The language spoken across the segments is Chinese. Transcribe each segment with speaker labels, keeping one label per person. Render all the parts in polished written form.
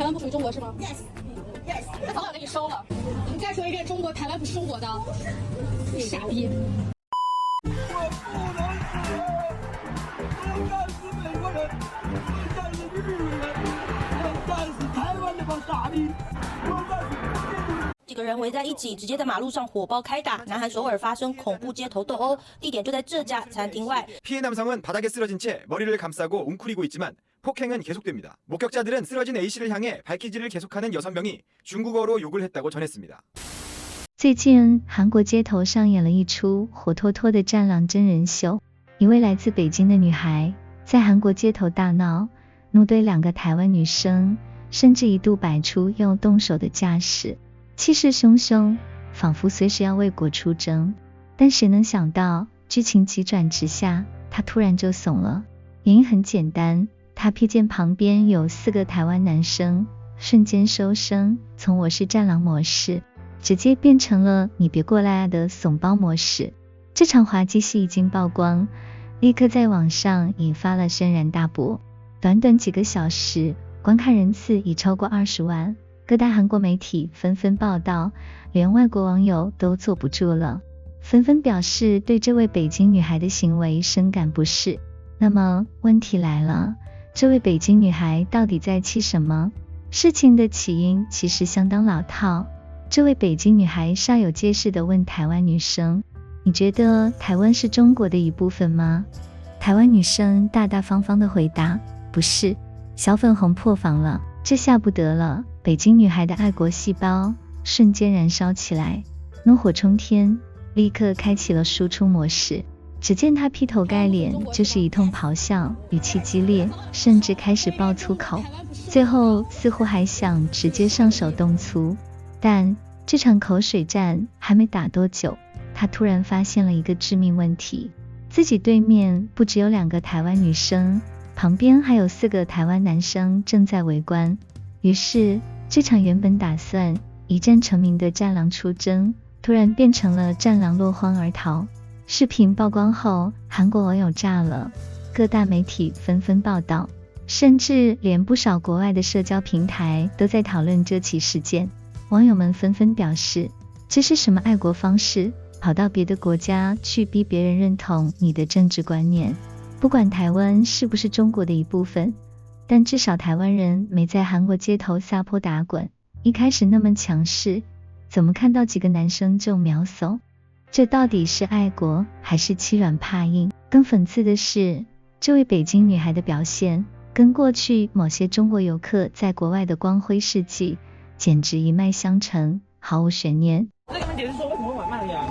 Speaker 1: 湾不属于中国是吗
Speaker 2: ？Yes, yes。
Speaker 1: 那早点给你收了。你再说一遍，台湾不是中国的，傻逼。
Speaker 3: 我不能死，不干死美国人，不干死日本人，我干死台湾那帮傻逼，我干死。
Speaker 4: 几个人围在一起，直接在马路上火爆开打。南韩首尔发生恐怖街头斗殴，地点就在这家餐厅外。
Speaker 5: 피해 남성은 바닥에 쓰러진 채 머리를 감싸고 웅크리고 있지만 폭행은 계속됩니다. 목격자들은 쓰러진 A씨를 향해 발키질을 계속하는 6명이 중국어로 욕을 했다고 전했습니다.
Speaker 6: 最近，韩国街头上演了一出活脱脱的战狼真人秀。一位来自北京的女孩在韩国街头大闹，怒怼2个台湾女生，甚至一度摆出要动手的架势，气势汹汹，仿佛随时要为国出征。但谁能想到，剧情急转直下，她突然就怂了。原因很简单，她瞥见旁边有4个台湾男生，瞬间收声，从我是战狼模式直接变成了你别过来啊的怂包模式。这场滑稽戏一经曝光，立刻在网上引发了轩然大波。短短几个小时，观看人次已超过20万，各大韩国媒体纷纷报道，连外国网友都坐不住了，纷纷表示对这位北京女孩的行为深感不适。那么问题来了，这位北京女孩到底在气什么？事情的起因其实相当老套。这位北京女孩煞有介事地问台湾女生，你觉得台湾是中国的一部分吗？台湾女生大大方方地回答，不是。小粉红破防了，这下不得了，北京女孩的爱国细胞瞬间燃烧起来，怒火冲天，立刻开启了输出模式。只见她劈头盖脸就是一通咆哮，语气激烈，甚至开始爆粗口，最后似乎还想直接上手动粗。但这场口水战还没打多久，他突然发现了一个致命问题，自己对面不只有2个台湾女生，旁边还有4个台湾男生正在围观。于是这场原本打算一战成名的战狼出征，突然变成了战狼落荒而逃。视频曝光后，韩国网友炸了，各大媒体纷纷报道，甚至连不少国外的社交平台都在讨论这起事件。网友们纷纷表示，这是什么爱国方式？跑到别的国家去逼别人认同你的政治观念。不管台湾是不是中国的一部分，但至少台湾人没在韩国街头撒泼打滚。一开始那么强势，怎么看到几个男生就秒怂？这到底是爱国还是欺软怕硬？更讽刺的是，这位北京女孩的表现跟过去某些中国游客在国外的光辉事迹简直一脉相承，毫无悬念。
Speaker 7: 这个问题是说为什么会买慢呀？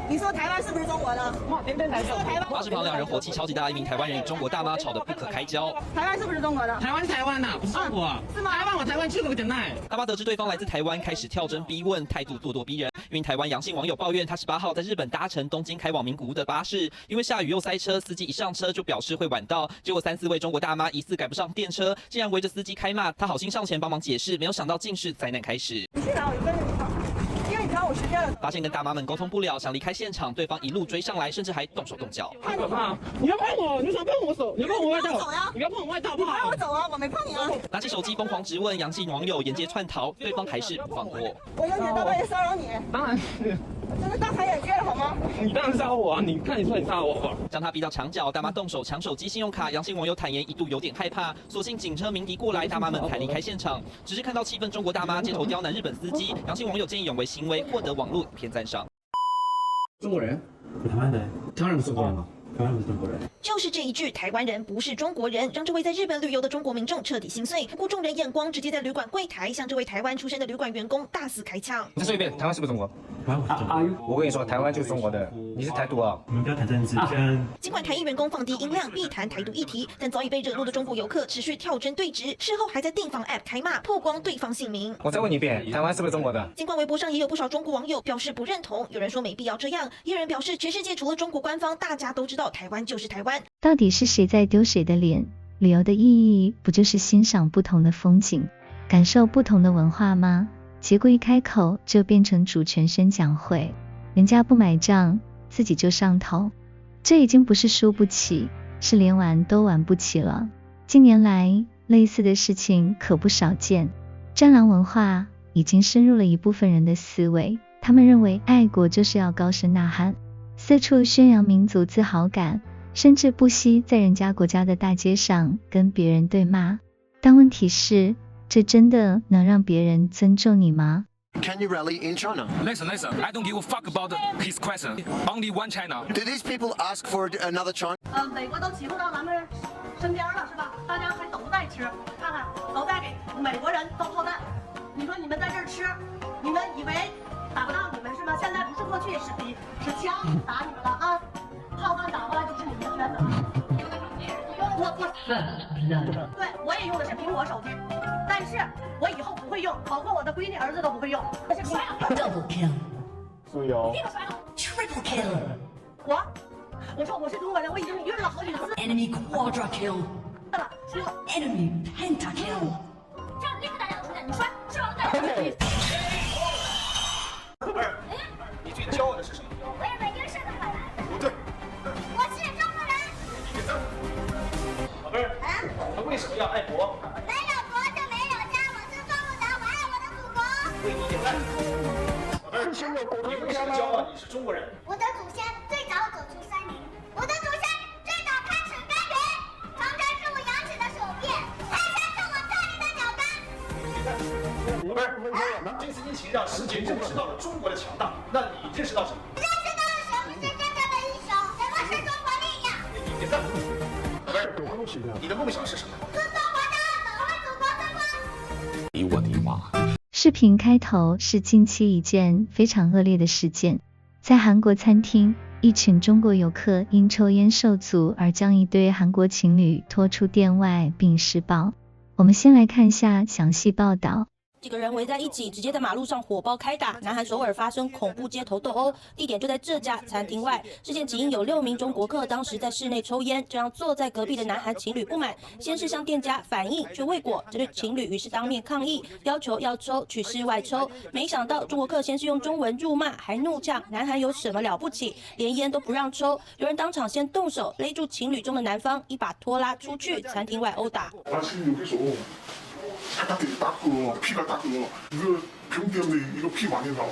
Speaker 2: 你说台湾是不是中国的？
Speaker 7: 天天台说
Speaker 2: 台湾。
Speaker 8: 巴士旁2人火气超级大，一名台湾人与中国大妈吵得不可开交。
Speaker 2: 台湾是不是中国的？
Speaker 7: 台湾是台湾呐，不是中国。是吗？台湾我台湾去过讲奈。
Speaker 8: 大妈得知对方来自台湾，开始跳针逼问，态度咄咄逼人。一名台湾杨姓网友抱怨，他18号在日本搭乘东京开往名古屋的巴士，因为下雨又塞车，司机一上车就表示会晚到，结果3、4位中国大妈疑似赶不上电车，竟然围着司机开骂。他好心上前帮忙解释，没有想到竟是灾难开始。
Speaker 2: 你去哪？我就跟着你跑。因为你知道我时间了。
Speaker 8: 发现跟大妈们沟通不了，想离开现场，对方一路追上来，甚至还动手动脚。
Speaker 7: 太可怕！你要碰我，你想碰我手，你碰我外套，你不要碰我外套，不好。
Speaker 2: 让我走啊！我没碰你啊！
Speaker 8: 拿起手机疯狂质问，杨姓网友沿街窜逃，对方还是不放过。
Speaker 2: 我用你的刀背骚扰你，
Speaker 7: 当然是。
Speaker 2: 我真的大开眼界了好吗？
Speaker 7: 你当然杀我啊！你看你说你杀我吧。
Speaker 8: 将他逼到墙角，大妈动手抢手机信用卡。杨姓网友坦言一度有点害怕，索性警车鸣笛过来，大妈们才离开现场。只是看到气愤中国大妈街头刁难日本司机，杨姓网友见义勇为行为获得网络影片赞赏。
Speaker 9: 中国人？台湾人？当然不是中国人了。台湾不是中国人，
Speaker 4: 就是这一句台湾人不是中国人，让这位在日本旅游的中国民众彻底心碎。不顾众人眼光，直接在旅馆柜台向这位台湾出身的旅馆员工大肆开枪。
Speaker 9: 你再说一遍，台湾是不是中国？台湾不是中国。我跟你说，台湾就是中国的，你是台独啊！
Speaker 10: 你们不要谈政治。
Speaker 4: 尽管台裔员工放低音量避谈台独议题，但早已被惹怒的中国游客持续跳针对峙，事后还在订房 App 开骂，曝光对方姓名。
Speaker 9: 我再问你一遍，台湾是不是中国的？
Speaker 4: 尽管微博上也有不少中国网友表示不认同，有人说没必要这样，也有人表示全世界除了中国官方，大家都知道台湾就是台湾。
Speaker 6: 到底是谁在丢谁的脸？旅游的意义不就是欣赏不同的风景，感受不同的文化吗？结果一开口就变成主权宣讲会，人家不买账，自己就上头。这已经不是输不起，是连玩都玩不起了。近年来类似的事情可不少见，战狼文化已经深入了一部分人的思维，他们认为爱国就是要高声呐喊，四处宣扬民族自豪感，甚至不惜在人家国家的大街上跟别人对骂。但问题是，这真的能让别人尊重你吗？
Speaker 10: Can you rally in China?
Speaker 11: Listen, I don't give a fuck about his question. Only one China.
Speaker 10: Do these people ask for another China?
Speaker 1: 美国都欺负到咱们身边了，是吧？大家还都在吃，看看都在给美国人造炮弹。你说你们在这儿吃，你们以为打不到你们是吗？现在不是过去是枪打你们了啊，炮弹打过来就是你们的圈子了。对，我也用的是苹果手机，但是我以后不会用，包括我的闺女儿子都不会用。这是苹果。Double kill。
Speaker 3: 是有。
Speaker 1: Triple kill。我说我是中国人，我已经晕了好几次。
Speaker 12: Enemy quadra kill。Enemy penta kill。
Speaker 1: 这样厉害大家出现，你说是吧？大家出现。
Speaker 5: 宝贝儿，你最骄傲的是什么？
Speaker 1: 我是北京市的本来。
Speaker 5: 不对。
Speaker 1: 我是中国人。
Speaker 5: 别走。宝贝儿，他为什么要爱国？
Speaker 1: 没有国就没有家，我是中国人，我爱我的祖国。
Speaker 5: 为你点赞。宝贝儿，你为什么骄傲？你是中国人。
Speaker 1: 我的祖先最早走出森林，我的祖先最早开始耕耘，长城是我扬起的手臂，泰山是我站立的脚跟。
Speaker 5: 宝贝儿，这次疫情让世界认识到了中国的强大，那你认识到什么？
Speaker 1: 认识到了什么是真正的英雄，什么是中国力量。
Speaker 5: 为你点赞。宝贝儿，你的梦想是什么？
Speaker 1: 祝中国大，保卫祖国争光。
Speaker 11: 我的妈！
Speaker 6: 视频开头是近期一件非常恶劣的事件，在韩国餐厅，一群中国游客因抽烟受阻而将一对韩国情侣拖出店外并施暴。我们先来看一下详细报道。
Speaker 13: 几个人围在一起，直接在马路上火爆开打。南韩首尔发生恐怖街头斗殴，地点就在这家餐厅外。事件起因有6名中国客当时在室内抽烟，这让坐在隔壁的南韩情侣不满，先是向店家反映，却未果。这对情侣于是当面抗议，要求要抽去室外抽。没想到中国客先是用中文辱骂，还怒呛南韩有什么了不起，连烟都不让抽。有人当场先动手勒住情侣中的男方，一把拖拉出去餐厅外殴打。
Speaker 14: 바닥에 닦고 피가 닦고 이거 병 때문에 이거 피 많이 나와.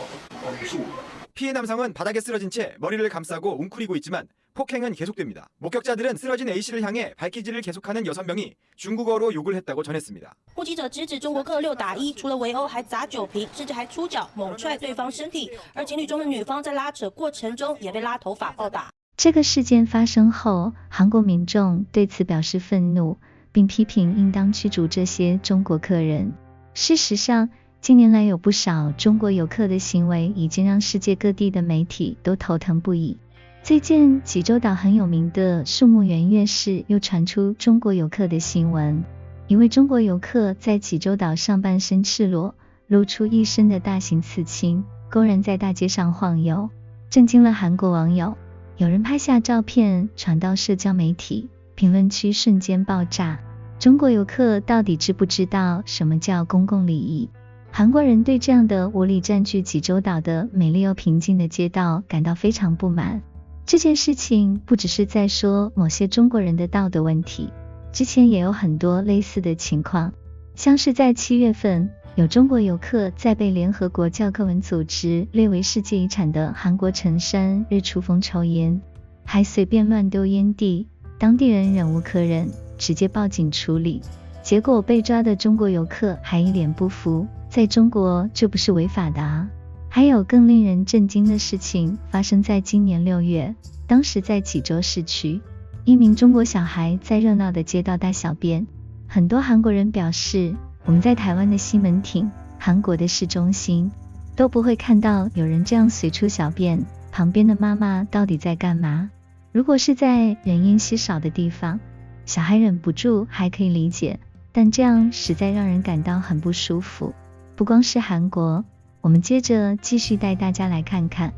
Speaker 14: 무서워.
Speaker 5: 피해 남성은 바닥에 쓰러진 채 머리를 감싸고 웅크리고 있지만 폭행은 계속됩니다. 목격자들은 쓰러진 A씨를 향해 발키질을 계속하는 6명이 중국어로 욕을 했다고 전했습니다.
Speaker 13: 目击者直指中国客6打1，除了围殴还砸酒瓶，甚至还出脚猛踹对方身体。而情侣中的女方在拉扯过程中也被拉头发暴打。
Speaker 6: 这个事件发生后，韩国民众对此表示愤怒，并批评应当驱逐这些中国客人。事实上，近年来有不少中国游客的行为已经让世界各地的媒体都头疼不已。最近济州岛很有名的树木园夜市又传出中国游客的新闻，一位中国游客在济州岛上半身赤裸，露出一身的大型刺青，公然在大街上晃悠，震惊了韩国网友。有人拍下照片传到社交媒体，评论区瞬间爆炸。中国游客到底知不知道什么叫公共礼仪？韩国人对这样的无理占据济州岛的美丽又平静的街道感到非常不满。这件事情不只是在说某些中国人的道德问题，之前也有很多类似的情况，像是在7月份，有中国游客在被联合国教科文组织列为世界遗产的韩国成山日出峰抽烟，还随便乱丢烟蒂，当地人忍无可忍，直接报警处理，结果被抓的中国游客还一脸不服，在中国这不是违法的啊。还有更令人震惊的事情发生在今年6月，当时在济州市区，一名中国小孩在热闹的街道大小便，很多韩国人表示，我们在台湾的西门町，韩国的市中心，都不会看到有人这样随处小便，旁边的妈妈到底在干嘛？如果是在人烟稀少的地方，小孩忍不住还可以理解，但这样实在让人感到很不舒服。不光是韩国，我们接着继续带大家来看看，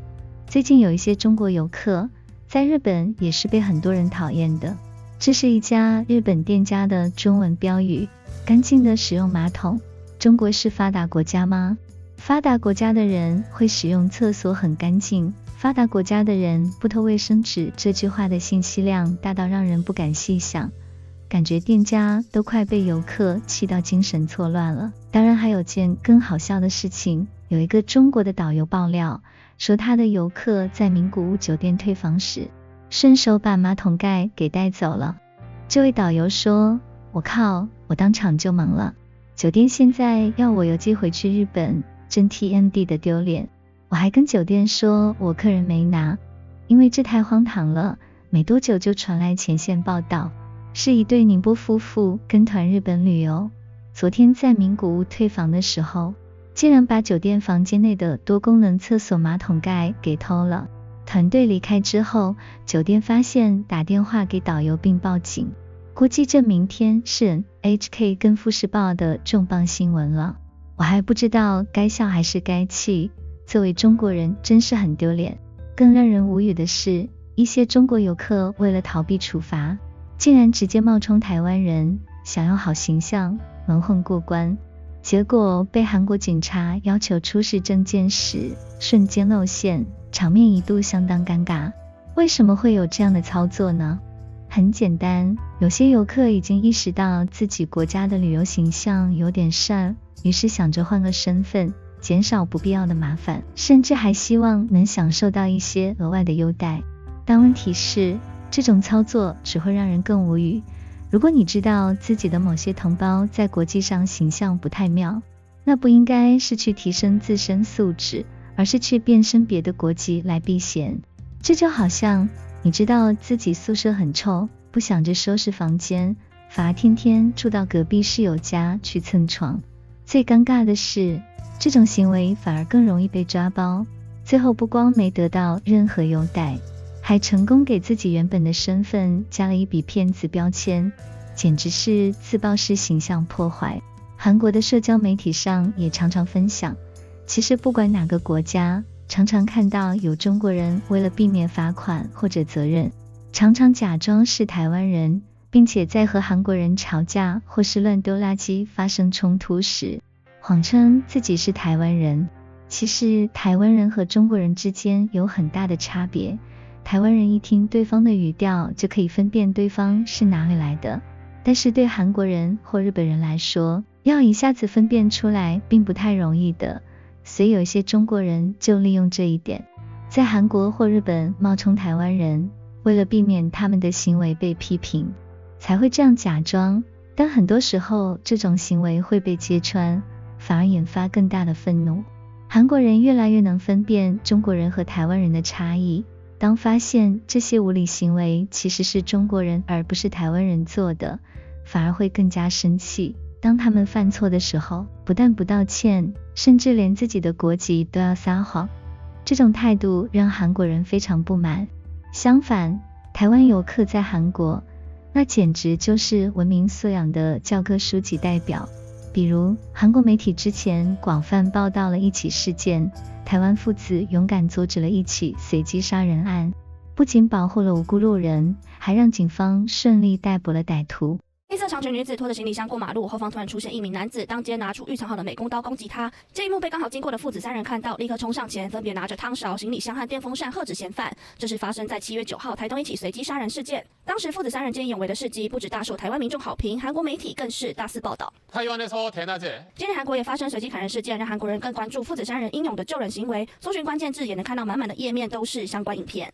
Speaker 6: 最近有一些中国游客在日本也是被很多人讨厌的。这是一家日本店家的中文标语：干净的使用马桶。中国是发达国家吗？发达国家的人会使用厕所很干净，发达国家的人不偷卫生纸，这句话的信息量大到让人不敢细想。感觉店家都快被游客气到精神错乱了。当然还有件更好笑的事情，有一个中国的导游爆料说，他的游客在名古屋酒店退房时，顺手把马桶盖给带走了。这位导游说，我靠，我当场就懵了，酒店现在要我邮寄回去日本，真 TMD 的丢脸。我还跟酒店说我客人没拿，因为这太荒唐了。没多久就传来前线报道，是一对宁波夫妇跟团日本旅游，昨天在名古屋退房的时候，竟然把酒店房间内的多功能厕所马桶盖给偷了。团队离开之后，酒店发现，打电话给导游并报警，估计这明天是 HK 跟富士报的重磅新闻了。我还不知道该笑还是该气，作为中国人真是很丢脸。更让人无语的是，一些中国游客为了逃避处罚，竟然直接冒充台湾人，想要好形象，蒙混过关，结果被韩国警察要求出示证件时，瞬间露馅，场面一度相当尴尬。为什么会有这样的操作呢？很简单，有些游客已经意识到自己国家的旅游形象有点事，于是想着换个身份，减少不必要的麻烦，甚至还希望能享受到一些额外的优待。但问题是，这种操作只会让人更无语。如果你知道自己的某些同胞在国际上形象不太妙，那不应该是去提升自身素质，而是去变身别的国籍来避嫌。这就好像你知道自己宿舍很臭，不想着收拾房间，反而天天住到隔壁室友家去蹭床。最尴尬的是，这种行为反而更容易被抓包，最后不光没得到任何优待，还成功给自己原本的身份加了一笔骗子标签，简直是自曝式形象破坏。韩国的社交媒体上也常常分享，其实不管哪个国家，常常看到有中国人为了避免罚款或者责任，常常假装是台湾人，并且在和韩国人吵架或是乱丢垃圾发生冲突时，谎称自己是台湾人。其实台湾人和中国人之间有很大的差别，台湾人一听对方的语调就可以分辨对方是哪里来的，但是对韩国人或日本人来说，要一下子分辨出来并不太容易的，所以有一些中国人就利用这一点，在韩国或日本冒充台湾人，为了避免他们的行为被批评，才会这样假装。但很多时候这种行为会被揭穿，反而引发更大的愤怒。韩国人越来越能分辨中国人和台湾人的差异，当发现这些无理行为其实是中国人而不是台湾人做的，反而会更加生气。当他们犯错的时候，不但不道歉，甚至连自己的国籍都要撒谎。这种态度让韩国人非常不满。相反，台湾游客在韩国，那简直就是文明素养的教科书级代表。比如，韩国媒体之前广泛报道了一起事件，台湾父子勇敢阻止了一起随机杀人案，不仅保护了无辜路人，还让警方顺利逮捕了歹徒。
Speaker 13: 黑色长裙女子拖着行李箱过马路，后方突然出现一名男子，当街拿出预藏好的美工刀攻击她。这一幕被刚好经过的父子三人看到，立刻冲上前，分别拿着汤勺、行李箱和电风扇喝止嫌犯。这是发生在7月9号台东一起随机杀人事件。当时父子三人见义勇为的事迹，不止大受台湾民众好评，韩国媒体更是大肆报道。今日韩国也发生随机砍人事件，让韩国人更关注父子三人英勇的救人行为。搜寻关键字也能看到满满的页面都是相关影片。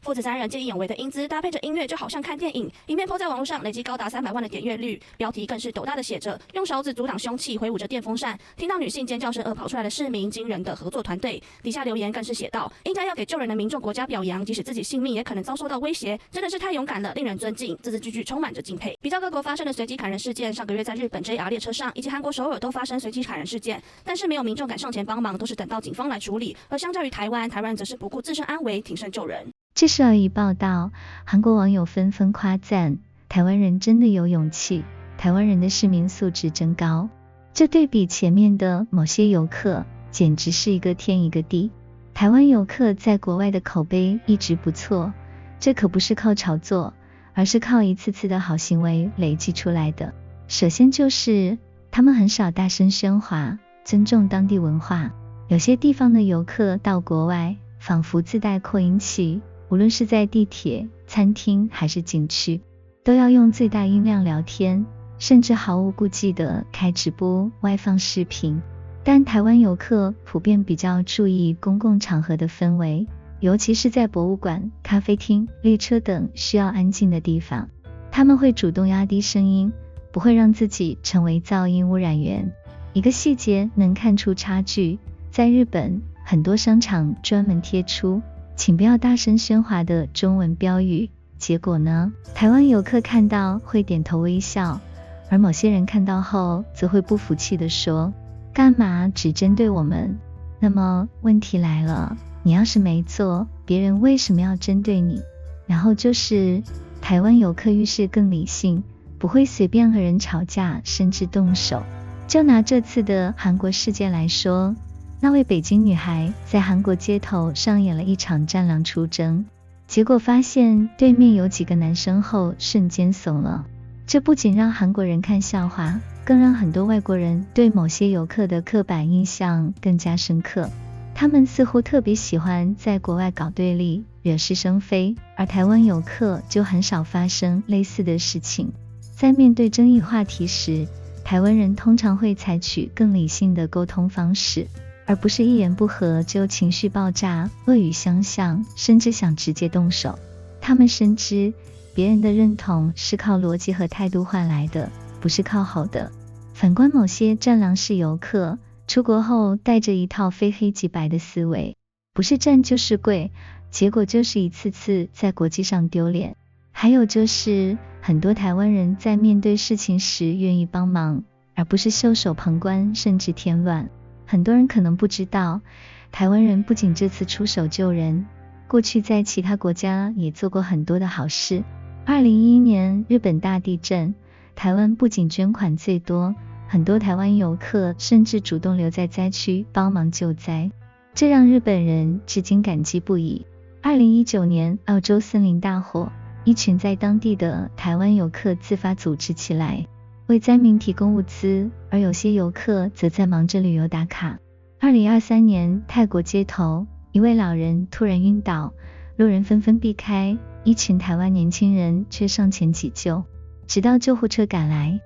Speaker 13: 父子三人见义勇为的英姿搭配着音乐，就好像看电影。影片po在网络上，累计高达300万的点阅率。标题更是斗大的写着：用勺子阻挡凶器，挥舞着电风扇。听到女性尖叫声而跑出来的市民，惊人的合作团队。底下留言更是写道：应该要给救人的民众国家表扬，即使自己性命也可能遭受到威胁，真的是太勇敢了，令人尊敬。字字句句充满着敬佩。比较各国发生的随机砍人事件，上个月在日本 JR 列车上以及韩国首尔都发生随机砍人事件，但是没有民众敢上前帮忙，都是等到警方来处理。而相较于台湾人则是不顾自身安危，挺身救人。
Speaker 6: 这时而一报道，韩国网友纷纷夸赞台湾人真的有勇气，台湾人的市民素质真高。这对比前面的某些游客，简直是一个天一个地。台湾游客在国外的口碑一直不错，这可不是靠炒作，而是靠一次次的好行为累积出来的。首先就是他们很少大声喧哗，尊重当地文化。有些地方的游客到国外，仿佛自带扩音器，无论是在地铁、餐厅还是景区，都要用最大音量聊天，甚至毫无顾忌地开直播、外放视频。但台湾游客普遍比较注意公共场合的氛围，尤其是在博物馆、咖啡厅、列车等需要安静的地方，他们会主动压低声音，不会让自己成为噪音污染源。一个细节能看出差距，在日本，很多商场专门贴出请不要大声喧哗的中文标语，结果呢，台湾游客看到会点头微笑，而某些人看到后则会不服气地说，干嘛只针对我们？那么问题来了，你要是没做，别人为什么要针对你？然后就是台湾游客遇事更理性，不会随便和人吵架甚至动手。就拿这次的韩国事件来说，那位北京女孩在韩国街头上演了一场战狼出征，结果发现对面有几个男生后瞬间怂了。这不仅让韩国人看笑话，更让很多外国人对某些游客的刻板印象更加深刻。他们似乎特别喜欢在国外搞对立，惹是生非，而台湾游客就很少发生类似的事情。在面对争议话题时，台湾人通常会采取更理性的沟通方式，而不是一言不合就情绪爆炸、恶语相向，甚至想直接动手。他们深知别人的认同是靠逻辑和态度换来的，不是靠吼的。反观某些战狼式游客，出国后带着一套非黑即白的思维，不是战就是跪，结果就是一次次在国际上丢脸。还有就是很多台湾人在面对事情时愿意帮忙，而不是袖手旁观甚至添乱。很多人可能不知道，台湾人不仅这次出手救人，过去在其他国家也做过很多的好事。2011年日本大地震，台湾不仅捐款最多，很多台湾游客甚至主动留在灾区帮忙救灾，这让日本人至今感激不已。2019年澳洲森林大火，一群在当地的台湾游客自发组织起来，为灾民提供物资，而有些游客则在忙着旅游打卡。2023年泰国街头，一位老人突然晕倒，路人纷纷避开，一群台湾年轻人却上前急救，直到救护车赶来。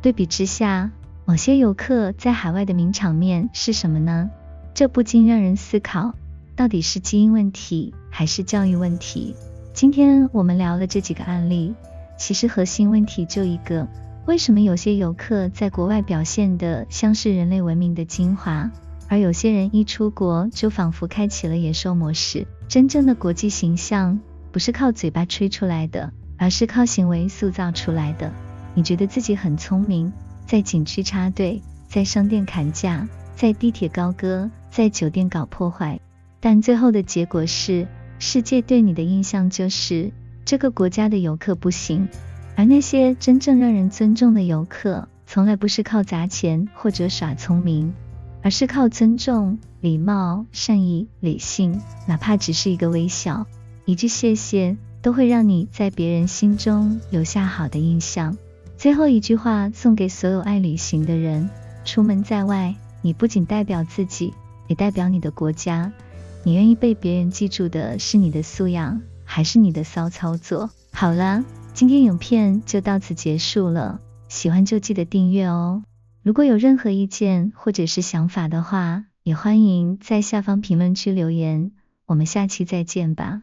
Speaker 6: 对比之下，某些游客在海外的名场面是什么呢？这不禁让人思考，到底是基因问题还是教育问题？今天我们聊了这几个案例，其实核心问题就一个，为什么有些游客在国外表现的像是人类文明的精华，而有些人一出国就仿佛开启了野兽模式？真正的国际形象不是靠嘴巴吹出来的，而是靠行为塑造出来的。你觉得自己很聪明，在景区插队，在商店砍价，在地铁高歌，在酒店搞破坏，但最后的结果是世界对你的印象就是这个国家的游客不行。而那些真正让人尊重的游客，从来不是靠砸钱或者耍聪明，而是靠尊重、礼貌、善意、理性，哪怕只是一个微笑，一句谢谢，都会让你在别人心中留下好的印象。最后一句话送给所有爱旅行的人，出门在外，你不仅代表自己，也代表你的国家。你愿意被别人记住的是你的素养，还是你的骚操作？好了，今天影片就到此结束了，喜欢就记得订阅哦。如果有任何意见或者是想法的话，也欢迎在下方评论区留言，我们下期再见吧。